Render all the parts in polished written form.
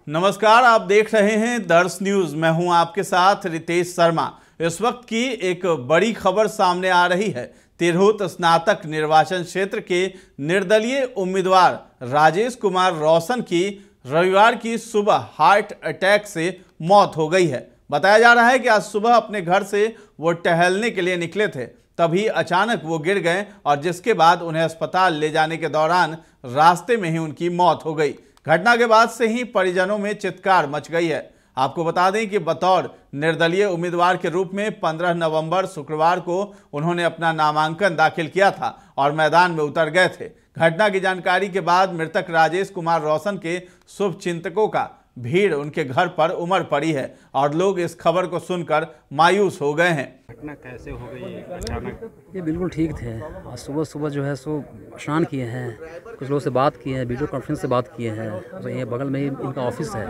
नमस्कार, आप देख रहे हैं दर्श न्यूज। मैं हूं आपके साथ रितेश शर्मा। इस वक्त की एक बड़ी खबर सामने आ रही है। तिरहुत स्नातक निर्वाचन क्षेत्र के निर्दलीय उम्मीदवार राजेश कुमार रोशन की रविवार की सुबह हार्ट अटैक से मौत हो गई है। बताया जा रहा है कि आज सुबह अपने घर से वो टहलने के लिए निकले थे, तभी अचानक वो गिर गए और जिसके बाद उन्हें अस्पताल ले जाने के दौरान रास्ते में ही उनकी मौत हो गई। घटना के बाद से ही परिजनों में चित्कार मच गई है। आपको बता दें कि बतौर निर्दलीय उम्मीदवार के रूप में 15 नवंबर शुक्रवार को उन्होंने अपना नामांकन दाखिल किया था और मैदान में उतर गए थे। घटना की जानकारी के बाद मृतक राजेश कुमार रोशन के शुभचिंतकों का भीड़ उनके घर पर उमड़ पड़ी है और लोग इस खबर को सुनकर मायूस हो गए हैं। घटना कैसे हो गई अचानक? ये बिल्कुल ठीक थे। आज सुबह सुबह जो है सो स्नान किए हैं, कुछ लोगों से बात किए हैं, वीडियो कॉन्फ्रेंस से बात किए हैं। तो ये बगल में ही इनका ऑफिस है,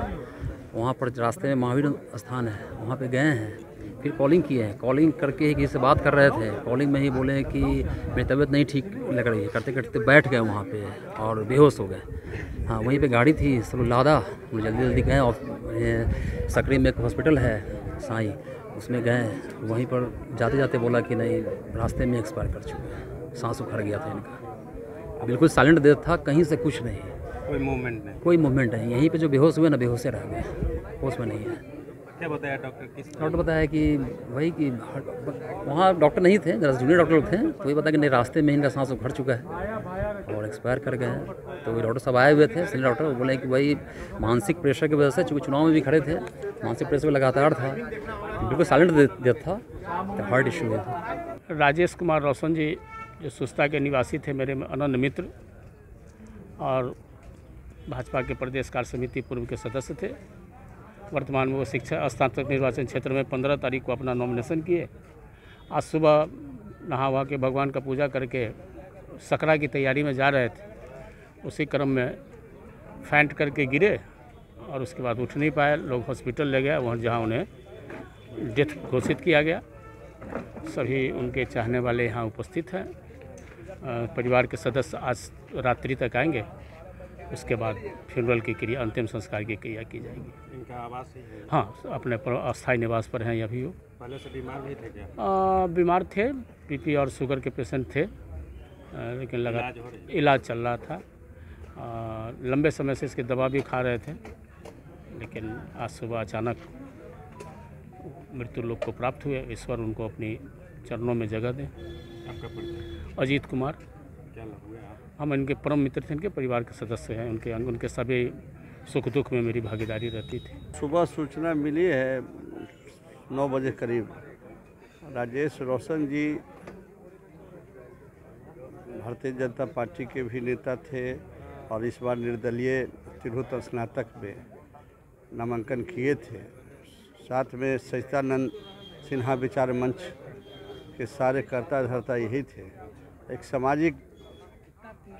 वहाँ पर रास्ते में महावीर स्थान है, वहाँ पे गए हैं। फिर कॉलिंग किए हैं, कॉलिंग करके ही किसी से बात कर रहे थे। कॉलिंग में ही बोले कि मेरी तबीयत नहीं ठीक लग रही है। करते करते बैठ गए वहाँ पे और बेहोश हो गए। हाँ, वहीं पे गाड़ी थी, सब लादा, जल्दी जल्दी गए। और सकरी में एक हॉस्पिटल है साईं, उसमें गए। वहीं पर जाते जाते बोला कि नहीं, रास्ते में एक्सपायर कर चुके हैं, सांस उखड़ गया था इनका। बिल्कुल साइलेंट डेथ था, कहीं से कुछ नहीं, कोई मूवमेंट नहीं। कोई मूवमेंट नहीं। यहीं पे जो बेहोश हुए ना, बेहोशे रह गए, होश में नहीं है। क्या बताया डॉक्टर? डॉक्टर बताया कि वही कि वहाँ डॉक्टर नहीं थे, जरा जूनियर डॉक्टर थे, तो ये बताया कि नहीं, रास्ते में इनका सांस उखड़ चुका है और एक्सपायर कर गए हैं। तो वही डॉक्टर सब आए हुए थे, सीनियर डॉक्टर, वो बोले कि वही मानसिक प्रेशर की वजह से, चूँकि चुनाव में भी खड़े थे, मानसिक प्रेशर लगातार था, बिल्कुल साइलेंट डेथ था, तो हार्ट इशू हुआ था। राजेश कुमार रोशन जी जो सुस्ता के निवासी थे, मेरे अनन्य मित्र और भाजपा के प्रदेश कार्य समिति पूर्व के सदस्य थे। वर्तमान में वो शिक्षा स्नातक निर्वाचन क्षेत्र में 15 तारीख को अपना नॉमिनेशन किए। आज सुबह नहा वहा के भगवान का पूजा करके सकरा की तैयारी में जा रहे थे। उसी क्रम में फैंट करके गिरे और उसके बाद उठ नहीं पाए। लोग हॉस्पिटल ले गए, वहाँ जहाँ उन्हें डेथ घोषित किया गया। सभी उनके चाहने वाले यहाँ उपस्थित हैं। परिवार के सदस्य आज रात्रि तक आएंगे, उसके बाद फ्यूनरल की क्रिया, अंतिम संस्कार की क्रिया की जाएगी। इनका आवास ही है? हाँ, अपने अस्थायी निवास पर हैं अभी वो। पहले से बीमार भी थे क्या? बीमार थे, बीपी और शुगर के पेशेंट थे, लेकिन इलाज चल रहा था। लंबे समय से इसकी दवा भी खा रहे थे, लेकिन आज सुबह अचानक मृत्यु लोक को प्राप्त हुए। ईश्वर उनको अपनी चरणों में जगह दें। आपका परिचय? अजीत कुमार। क्या हुआ? हम इनके परम मित्र थे, इनके परिवार के सदस्य हैं। उनके सभी सुख दुख में मेरी भागीदारी रहती थी। सुबह सूचना मिली है 9 बजे करीब। राजेश रोशन जी भारतीय जनता पार्टी के भी नेता थे और इस बार निर्दलीय तिरहुत स्नातक में नामांकन किए थे। साथ में सचिदानंद सिन्हा विचार मंच के सारे कर्ता धर्ता यही थे। एक सामाजिक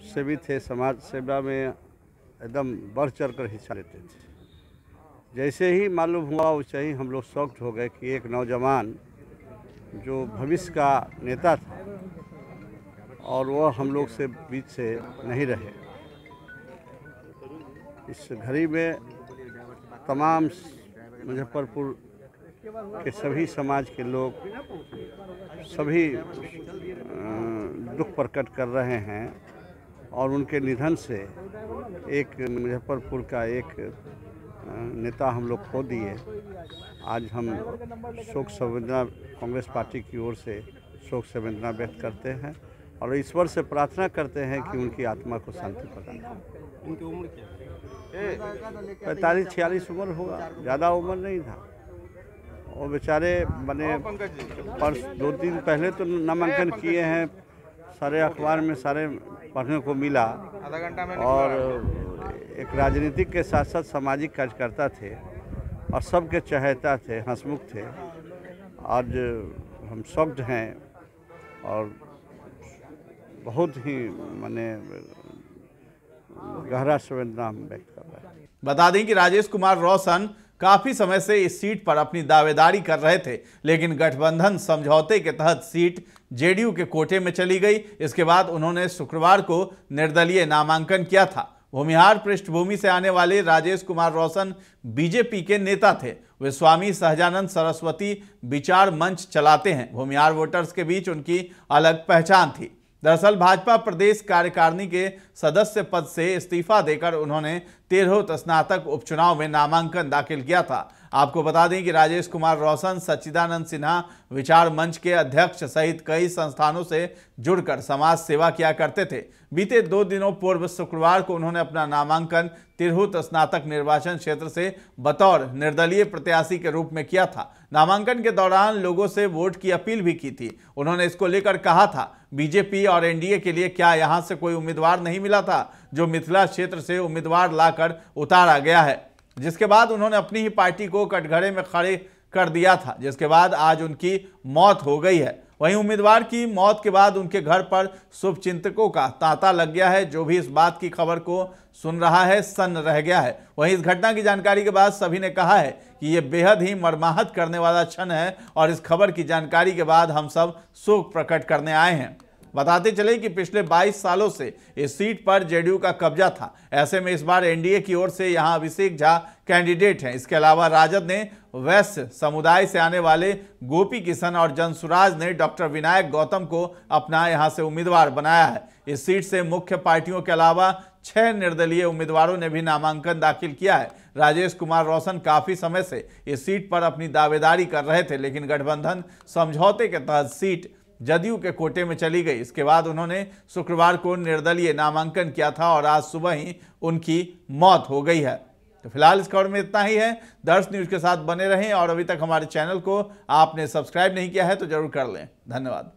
सेवी थे, समाज सेवा में एकदम बढ़ चढ़ कर हिस्सा लेते थे। जैसे ही मालूम हुआ वैसे ही हम लोग शॉक्ड हो गए कि एक नौजवान जो भविष्य का नेता था और वह हम लोग से बीच से नहीं रहे। इस घड़ी में तमाम मुजफ्फरपुर के सभी समाज के लोग सभी दुख प्रकट कर रहे हैं और उनके निधन से एक मुजफ्फरपुर का एक नेता हम लोग खो दिए। आज हम शोक संवेदना कांग्रेस पार्टी की ओर से शोक संवेदना व्यक्त करते हैं और ईश्वर से प्रार्थना करते हैं कि उनकी आत्मा को शांति प्रदान करें। उनकी उम्र क्या है? 45-46 उम्र होगा, ज़्यादा उम्र नहीं था। और बेचारे बने 2 दिन पहले तो नामांकन किए हैं, सारे अखबार में सारे पढ़ने को मिला। और एक राजनीतिक के साथ साथ सामाजिक कार्यकर्ता थे और सबके चहेता थे, हंसमुख थे। आज हम शॉक्ड हैं और बहुत ही माने गहरा संवेदना हम व्यक्त कर रहे हैं। बता दें कि राजेश कुमार रोशन काफी समय से इस सीट पर अपनी दावेदारी कर रहे थे, लेकिन गठबंधन समझौते के तहत सीट जेडीयू के कोटे में चली गई। इसके बाद उन्होंने शुक्रवार को निर्दलीय नामांकन किया था। भूमिहार पृष्ठभूमि से आने वाले राजेश कुमार रोशन बीजेपी के नेता थे। वे स्वामी सहजानंद सरस्वती विचार मंच चलाते हैं। भूमिहार वोटर्स के बीच उनकी अलग पहचान थी। दरअसल भाजपा प्रदेश कार्यकारिणी के सदस्य पद से इस्तीफा देकर उन्होंने तिरहुत स्नातक उपचुनाव में नामांकन दाखिल किया था। आपको बता दें कि राजेश कुमार रोशन सच्चिदानंद सिन्हा विचार मंच के अध्यक्ष सहित कई संस्थानों से जुड़कर समाज सेवा किया करते थे। बीते 2 दिनों पूर्व शुक्रवार को उन्होंने अपना नामांकन तिरहुत स्नातक निर्वाचन क्षेत्र से बतौर निर्दलीय प्रत्याशी के रूप में किया था। नामांकन के दौरान लोगों से वोट की अपील भी की थी। उन्होंने इसको लेकर कहा था, बीजेपी और एनडीए के लिए क्या यहां से कोई उम्मीदवार नहीं मिला था, जो मिथिला क्षेत्र से उम्मीदवार लाकर उतारा गया है। जिसके बाद उन्होंने अपनी ही पार्टी को कटघरे में खड़े कर दिया था, जिसके बाद आज उनकी मौत हो गई है। वहीं उम्मीदवार की मौत के बाद उनके घर पर शुभचिंतकों का तांता लग गया है। जो भी इस बात की खबर को सुन रहा है सन्न रह गया है। वहीं इस घटना की जानकारी के बाद सभी ने कहा है कि यह बेहद ही मर्माहत करने वाला क्षण है और इस खबर की जानकारी के बाद हम सब शोक प्रकट करने आए हैं। बताते चले कि पिछले 22 सालों से इस सीट पर जेडीयू का कब्जा था। ऐसे में इस बार एनडीए की ओर से यहां अभिषेक झा कैंडिडेट हैं। इसके अलावा राजद ने वैश्य समुदाय से आने वाले गोपी किशन और जनसुराज ने डॉक्टर विनायक गौतम को अपना यहां से उम्मीदवार बनाया है। इस सीट से मुख्य पार्टियों के अलावा 6 निर्दलीय उम्मीदवारों ने भी नामांकन दाखिल किया है। राजेश कुमार रोशन काफी समय से इस सीट पर अपनी दावेदारी कर रहे थे, लेकिन गठबंधन समझौते के तहत सीट जदयू के कोटे में चली गई। इसके बाद उन्होंने शुक्रवार को निर्दलीय नामांकन किया था और आज सुबह ही उनकी मौत हो गई है। तो फिलहाल इस खबर में इतना ही है। दर्श न्यूज के साथ बने रहें और अभी तक हमारे चैनल को आपने सब्सक्राइब नहीं किया है तो जरूर कर लें। धन्यवाद।